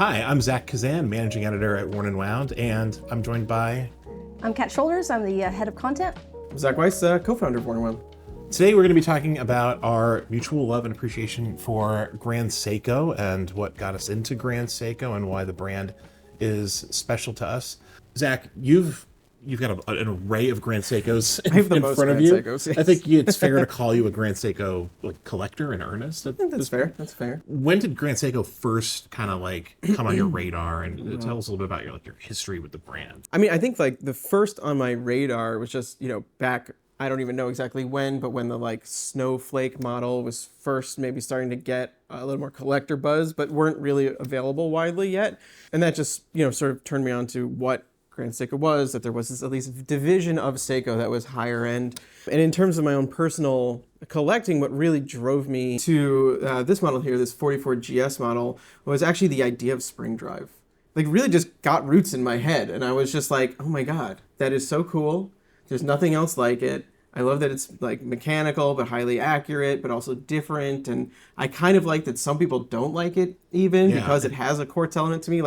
Hi, I'm Zach Kazan, managing editor at Worn & Wound, and I'm joined by... I'm Kat Shoulders, I'm the head of content. Zach Weiss, co-founder of Worn & Wound. Today we're going to be talking about our mutual love and appreciation for Grand Seiko and what got us into Grand Seiko and why the brand is special to us. Zach, you've got an array of Grand Seikos in front of you. Seikos, yes. I think it's fair to call you a Grand Seiko collector in earnest. I think that's fair. That's fair. When did Grand Seiko first kind of come on your radar? And tell us a little bit about your history with the brand. I mean, I think the first on my radar was just, back, I don't even know exactly when, but when the snowflake model was first maybe starting to get a little more collector buzz, but weren't really available widely yet. And that just, sort of turned me on to what Grand Seiko was, that there was this at least division of Seiko that was higher end. And in terms of my own personal collecting, what really drove me to this model here, this 44GS model, was actually the idea of spring drive. Really just got roots in my head. And I was just like, oh my God, that is so cool. There's nothing else like it. I love that it's mechanical, but highly accurate, but also different. And I kind of like that some people don't like it even because it has a quartz element to me.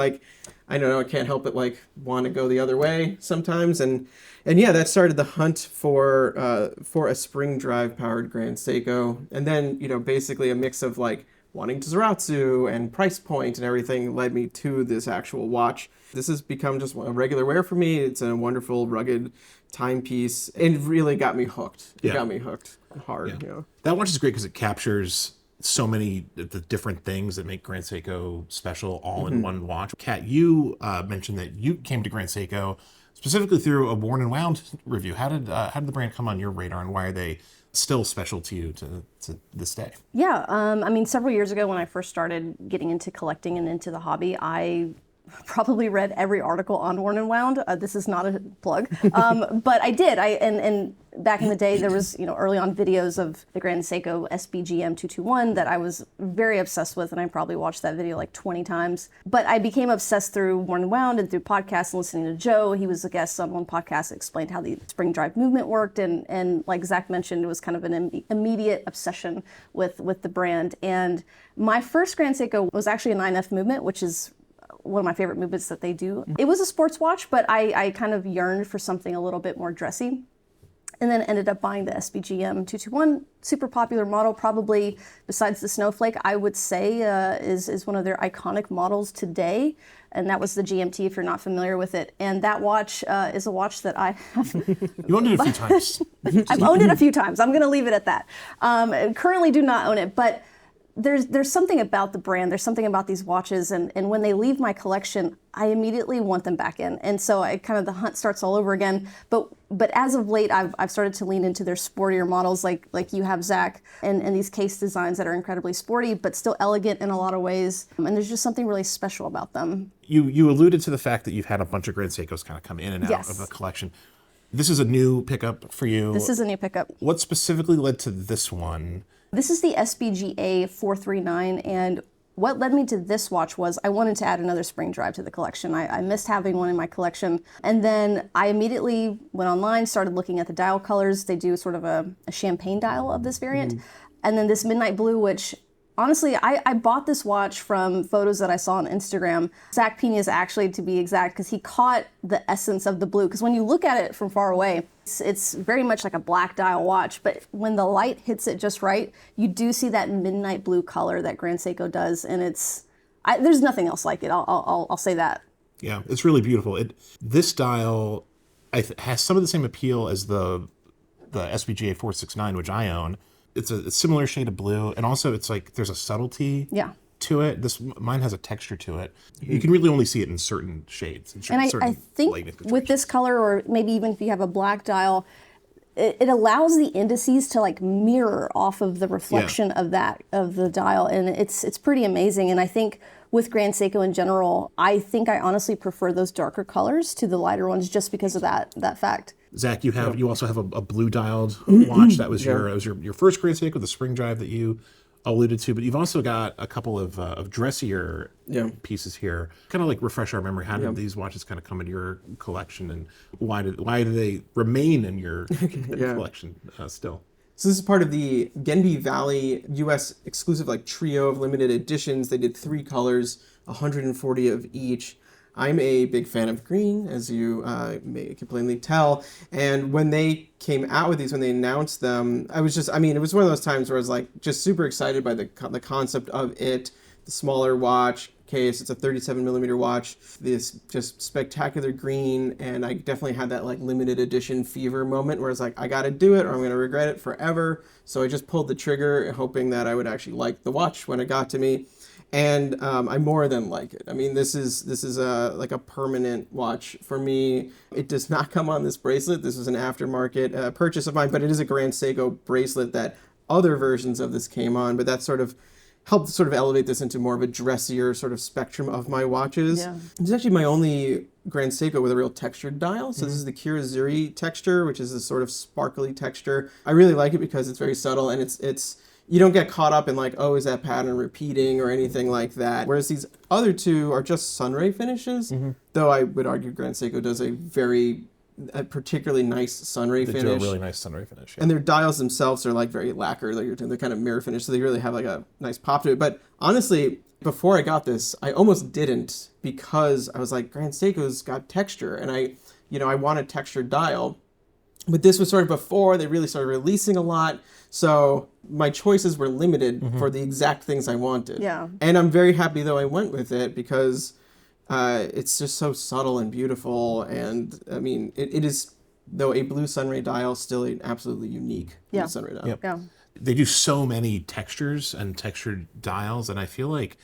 I don't know, I can't help but want to go the other way sometimes. And yeah, that started the hunt for a spring drive powered Grand Seiko. And then, basically a mix of wanting to Zaratsu and price point and everything led me to this actual watch. This has become just a regular wear for me. It's a wonderful, rugged timepiece. It really got me hooked. It got me hooked hard. Yeah. That watch is great because it captures so many of the different things that make Grand Seiko special all in one watch. Kat, you mentioned that you came to Grand Seiko specifically through a Worn & Wound review. How did the brand come on your radar, and why are they still special to you to this day? Yeah, several years ago when I first started getting into collecting and into the hobby, I probably read every article on Worn & Wound. This is not a plug, but I did. And back in the day, there was early on videos of the Grand Seiko SBGM 221 that I was very obsessed with, and I probably watched that video 20 times. But I became obsessed through Worn & Wound and through podcasts and listening to Joe. He was a guest on one podcast that explained how the spring drive movement worked, and like Zach mentioned, it was kind of an immediate obsession with the brand. And my first Grand Seiko was actually a 9F movement, which is one of my favorite movements that they do. It was a sports watch, but I kind of yearned for something a little bit more dressy. And then ended up buying the SBGM 221, super popular model, probably besides the Snowflake, I would say is one of their iconic models today. And that was the GMT, if you're not familiar with it. And that watch is a watch that I have. You owned it a few times. I've owned it a few times. I'm going to leave it at that. Currently do not own it, but there's something about the brand, there's something about these watches, and when they leave my collection, I immediately want them back in. And so the hunt starts all over again. But as of late, I've started to lean into their sportier models like you have, Zach, and these case designs that are incredibly sporty, but still elegant in a lot of ways. And there's just something really special about them. You alluded to the fact that you've had a bunch of Grand Seikos kind of come in and out of the collection. This is a new pickup for you. This is a new pickup. What specifically led to this one? This is the SBGA 439, and what led me to this watch was I wanted to add another spring drive to the collection. I missed having one in my collection, and then I immediately went online, started looking at the dial colors. They do sort of a champagne dial of this variant, and then this midnight blue, which honestly, I bought this watch from photos that I saw on Instagram. Zach Pena's actually, to be exact, because he caught the essence of the blue. Because when you look at it from far away, it's very much like a black dial watch. But when the light hits it just right, you do see that midnight blue color that Grand Seiko does. And there's nothing else like it. I'll say that. Yeah, it's really beautiful. This dial has some of the same appeal as the SBGA 469, which I own. It's a similar shade of blue, and also it's there's a subtlety to it. Mine has a texture to it. You can really only see it in certain shades. And I think with this color, or maybe even if you have a black dial, it allows the indices to mirror off of the reflection of the dial, and it's pretty amazing. And I think with Grand Seiko in general, I think I honestly prefer those darker colors to the lighter ones just because of that fact. Zach, you also have a blue dialed watch. That was your first Grand Seiko, the spring drive that you alluded to, but you've also got a couple of dressier pieces here. Kind of refresh our memory. How did these watches kind of come into your collection, and why do they remain in your collection still? So this is part of the Genbi Valley U.S. exclusive trio of limited editions. They did 3 colors 140 of each. I'm a big fan of green, as you may plainly tell. And when they came out with these, when they announced them, it was one of those times where I was like just super excited by the concept of it, the smaller watch case. It's a 37 millimeter watch, this just spectacular green. And I definitely had that like limited edition fever moment where it's like, I got to do it or I'm going to regret it forever. So I just pulled the trigger hoping that I would actually like the watch when it got to me. And I more than like it. I mean, this is like a permanent watch for me. It does not come on this bracelet. This is an aftermarket purchase of mine, but it is a Grand Seiko bracelet that other versions of this came on. But that sort of helped sort of elevate this into more of a dressier sort of spectrum of my watches. Yeah. It's actually my only Grand Seiko with a real textured dial. So this is the Kirazuri texture, which is this sort of sparkly texture. I really like it because it's very subtle and it's you don't get caught up in like, oh, is that pattern repeating or anything like that. Whereas these other two are just sunray finishes, though I would argue Grand Seiko does a particularly nice sunray finish. They do a really nice sunray finish. Yeah. And their dials themselves are like very lacquer. They're kind of mirror finish, so they really have like a nice pop to it. But honestly, before I got this, I almost didn't because I was like, Grand Seiko's got texture, and I want a textured dial. But this was sort of before they really started releasing a lot. So my choices were limited for the exact things I wanted. Yeah. And I'm very happy though I went with it because it's just so subtle and beautiful. And I mean, it is, though a blue sunray dial, still an absolutely unique blue sunray dial. Yep. Yeah. They do so many textures and textured dials, and I feel like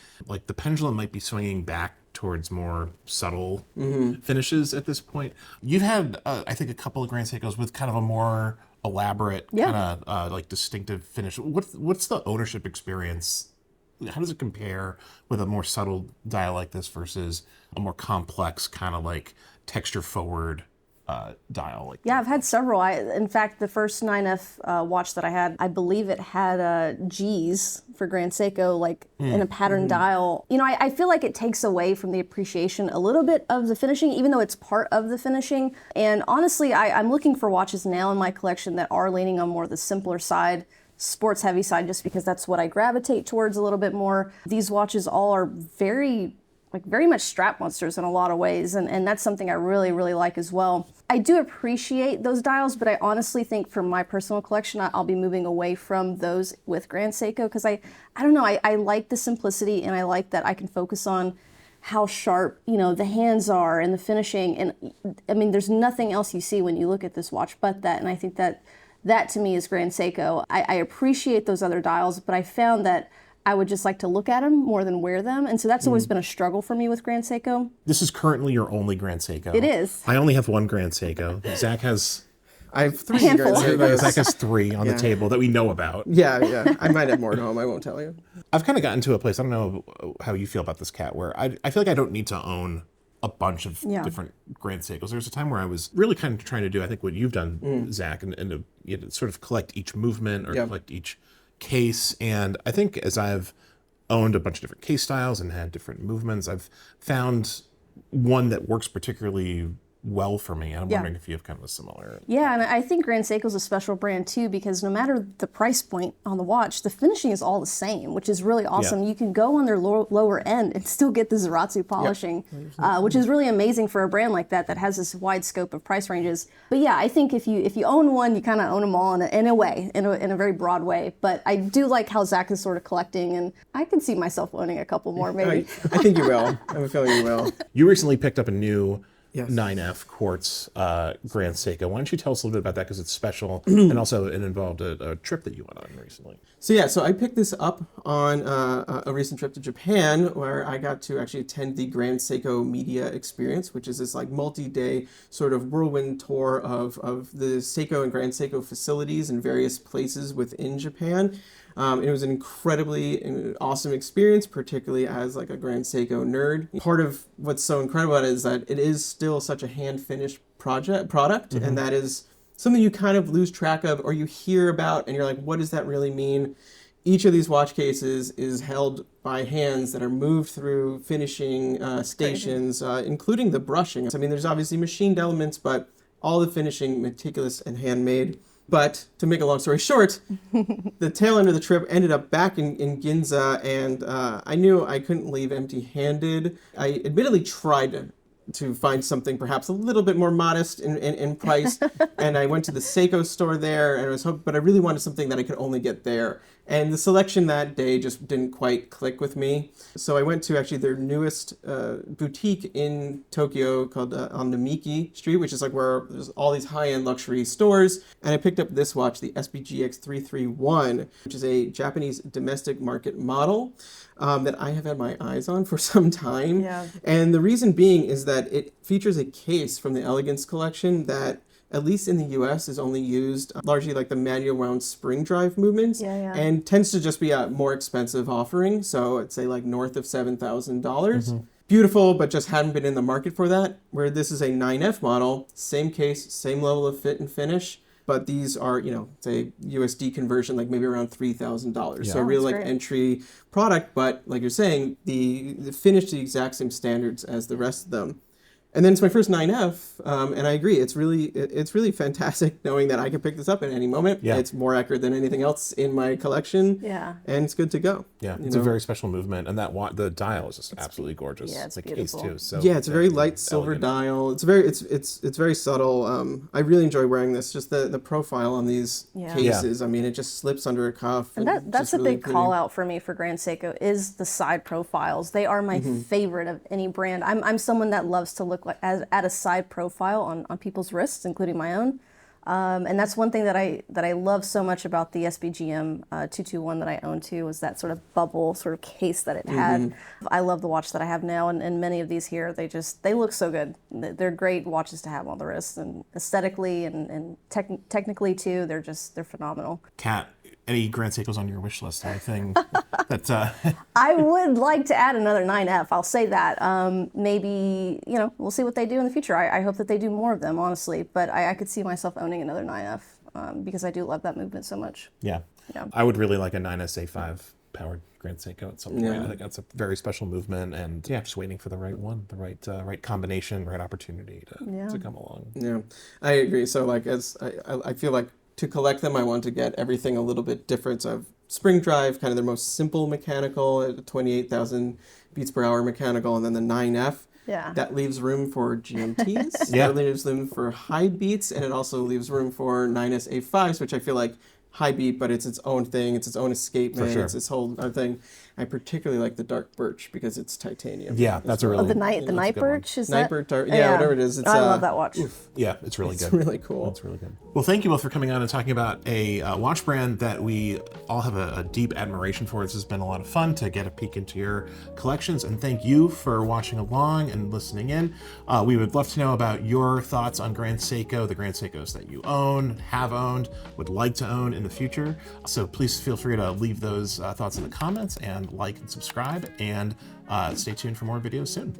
the pendulum might be swinging back towards more subtle finishes at this point. You've had, I think, a couple of Grand Seikos with kind of a more elaborate, kind of like distinctive finish. What's the ownership experience? How does it compare with a more subtle dial like this versus a more complex kind of like texture forward dial? I've had several. In fact, the first 9F watch that I had, I believe it had G's for Grand Seiko, in a pattern dial. I feel like it takes away from the appreciation a little bit of the finishing, even though it's part of the finishing. And honestly, I'm looking for watches now in my collection that are leaning on more the simpler side, sports heavy side, just because that's what I gravitate towards a little bit more. These watches all are very much strap monsters in a lot of ways, and that's something I really, really like as well. I do appreciate those dials, but I honestly think for my personal collection, I'll be moving away from those with Grand Seiko because I don't know, I like the simplicity, and I like that I can focus on how sharp, the hands are and the finishing. And I mean, there's nothing else you see when you look at this watch but that, and I think that to me is Grand Seiko. I appreciate those other dials, but I found that I would just like to look at them more than wear them. And so that's always been a struggle for me with Grand Seiko. This is currently your only Grand Seiko. It is. I only have one Grand Seiko. Zach has... I have 3 Grand Seikos. Zach has 3 on the table that we know about. Yeah. I might have more at home. I won't tell you. I've kind of gotten to a place, I don't know how you feel about this, Kat, where I feel like I don't need to own a bunch of different Grand Seikos. There's a time where I was really kind of trying to do, I think, what you've done, Zach, and to sort of collect each movement or collect each case. And I think as I've owned a bunch of different case styles and had different movements, I've found one that works particularly well for me. And I'm wondering if you have kind of a similar... Yeah, and I think Grand Seiko's a special brand too, because no matter the price point on the watch, the finishing is all the same, which is really awesome. You can go on their lower end and still get the Zaratsu polishing, which is really amazing for a brand like that has this wide scope of price ranges. But yeah, I think if you own one, you kind of own them all in a way, in a very broad way. But I do like how Zach is sort of collecting, and I can see myself owning a couple more maybe. I think you will. I have a feeling you will. You recently picked up a new 9F quartz Grand Seiko. Why don't you tell us a little bit about that, because it's special and also it involved a trip that you went on recently. So I picked this up on a recent trip to Japan where I got to actually attend the Grand Seiko Media Experience, which is this like multi-day sort of whirlwind tour of the Seiko and Grand Seiko facilities in various places within Japan. It was an incredibly awesome experience, particularly as like a Grand Seiko nerd. Part of what's so incredible about it is that it is still such a hand-finished product, and that is something you kind of lose track of or you hear about, and you're like, what does that really mean? Each of these watch cases is held by hands that are moved through finishing stations, including the brushing. I mean, there's obviously machined elements, but all the finishing meticulous and handmade. But to make a long story short, the tail end of the trip ended up back in Ginza, and I knew I couldn't leave empty-handed. I admittedly tried to find something perhaps a little bit more modest in price, and I went to the Seiko store there, and but I really wanted something that I could only get there. And the selection that day just didn't quite click with me. So I went to actually their newest boutique in Tokyo called on Namiki Street, which is like where there's all these high-end luxury stores. And I picked up this watch, the SBGX 331, which is a Japanese domestic market model that I have had my eyes on for some time. Yeah. And the reason being is that it features a case from the Elegance collection that, at least in the US, is only used largely like the manual wound spring drive movements, and tends to just be a more expensive offering. So I'd say like north of $7,000. Beautiful, but just hadn't been in the market for that. Where this is a 9F model, same case, same level of fit and finish. But these are, say USD conversion, like maybe around $3,000. So really like entry product, but like you're saying, the finish to the exact same standards as the rest of them. And then it's my first 9F, and I agree. It's really fantastic knowing that I can pick this up at any moment. Yeah. It's more accurate than anything else in my collection. Yeah. And it's good to go. Yeah, it's a very special movement, and the dial is just absolutely gorgeous. Yeah, it's the beautiful. case too. So yeah, it's a very light silver dial. It's very subtle. I really enjoy wearing this. Just the profile on these cases. I mean, it just slips under a cuff. And that's a really big call out for me for Grand Seiko is the side profiles. They are my favorite of any brand. I'm someone that loves to look like at a side profile on people's wrists, including my own. And that's one thing that I love so much about the SBGM 221 that I own too, was that sort of bubble sort of case that it had. I love the watch that I have now, and many of these here, they look so good. They're great watches to have on the wrist, and aesthetically and technically too, they're phenomenal. Kat, any Grand Seikos on your wish list? Anything that I would like to add another 9F. I'll say that. Maybe, we'll see what they do in the future. I hope that they do more of them, honestly. But I could see myself owning another 9F because I do love that movement so much. Yeah. I would really like a 9SA5 powered Grand Seiko at some point. I think that's a very special movement, and just waiting for the right one, the right combination, right opportunity to come along. Yeah, I agree. So like I feel like to collect them, I want to get everything a little bit different. So I've spring drive, kind of their most simple mechanical at 28,000 beats per hour mechanical, and then the 9F. Yeah. That leaves room for GMTs. Yeah. That leaves room for high beats, and it also leaves room for 9SA5s, which I feel like high beat, but it's its own thing. It's its own escapement. It's this whole other thing. I particularly like the dark birch because it's titanium. Yeah, that's a really the night birch is night that? birch. Whatever it is. It's, I love that watch. Yeah, it's really good. It's really cool. It's really good. Well, thank you both for coming on and talking about a watch brand that we all have a deep admiration for. This has been a lot of fun to get a peek into your collections, and thank you for watching along and listening in. We would love to know about your thoughts on Grand Seiko, the Grand Seikos that you own, have owned, would like to own in the future. So please feel free to leave those thoughts in the comments and like and subscribe, and stay tuned for more videos soon.